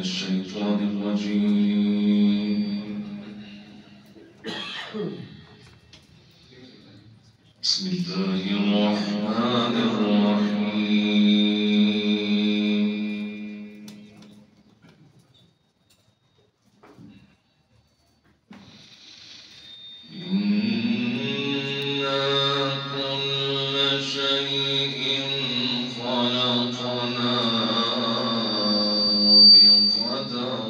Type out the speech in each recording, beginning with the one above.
الشيطان الرجيم. بسم الله الرحمن الرحيم. إنا كل شيء خلقناه بقدر.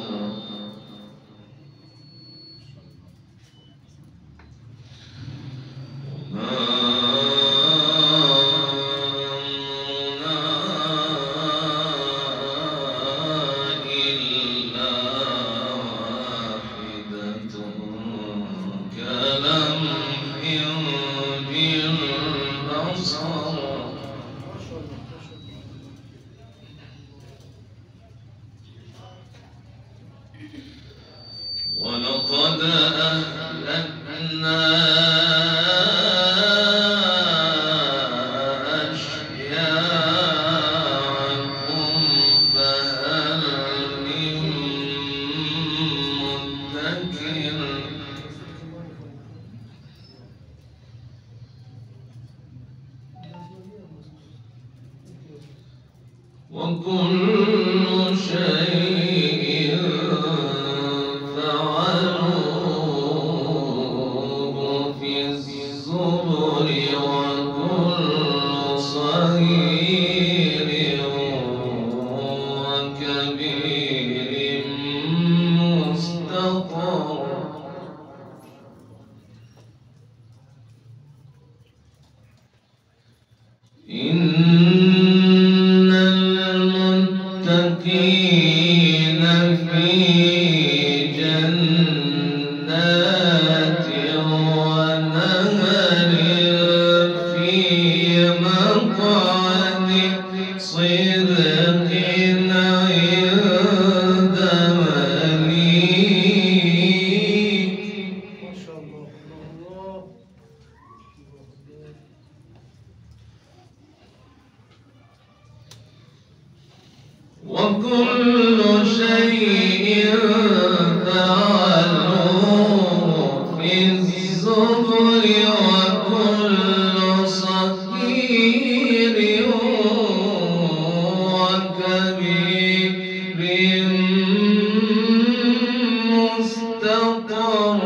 ولقد أهلكنا أشياعكم فهل من مدكر. وكل شيء فعلوه في الزبر. وكل صغير وكبير مستطر. إن المتقين في جنات ونهر في مقعد صدق عند مليك. ما شاء الله. وكل شيء فعلوه في الزبر. وكل صغير وكبير مستطر.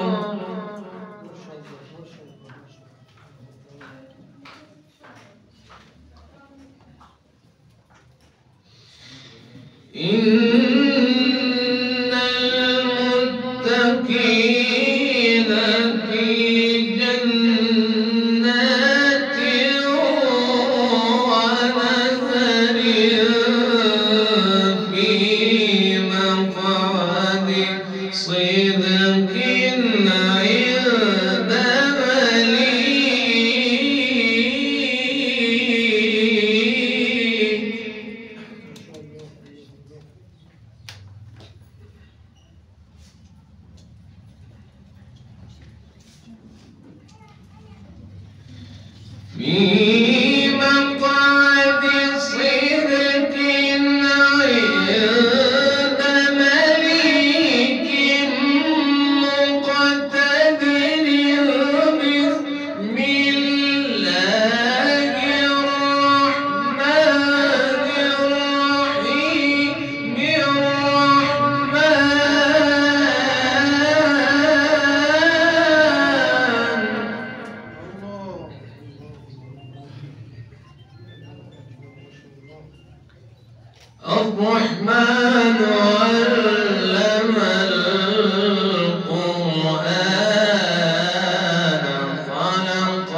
إن المتقين في جنات ونهر في مقعد صدق عند مليك. في مقعد صدق عند مليك مقتدر. بسم الله الرحمن الرحيم. الرحمن علم القرآن خلق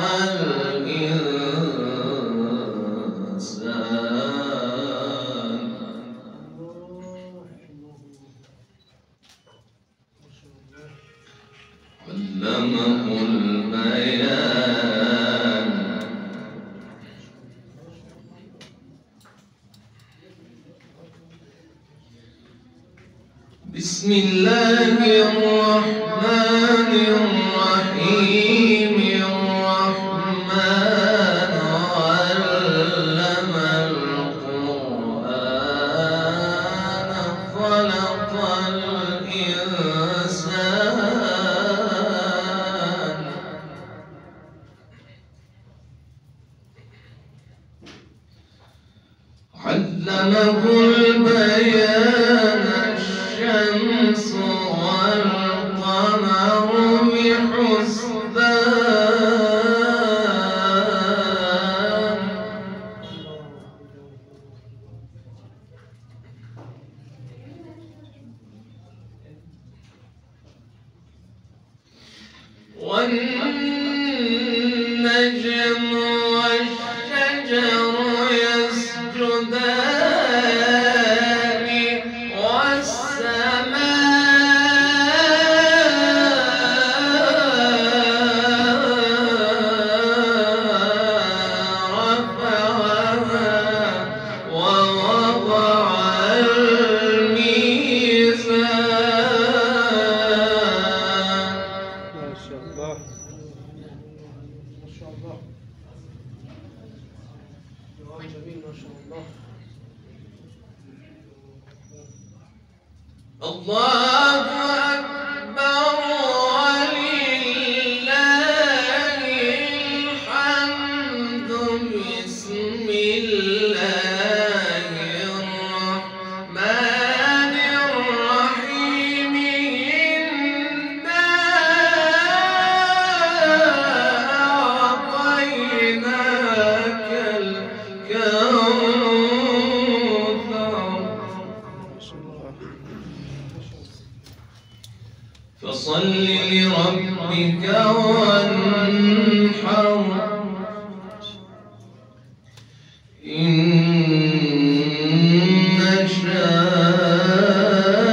الإنسان علمه البيان. بسم الله الرحمن الرحيم. الرحمن علم القرآن خلق علمه البيان الشمس والقمر بحسبان والنجم والشجر يسجدان والسماء رفعها ووضع الميزان. ما شاء الله ما شاء الله. دعاء جميل ما شاء الله. الله أكبر ولله الحمد. بسم الله الرحمن الرحيم. إنا أعطيناك الكوثر فصل لربك وانحر. إن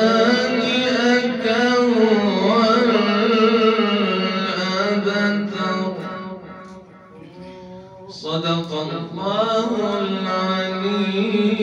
شانئك هو الأبتر. صدق الله العلي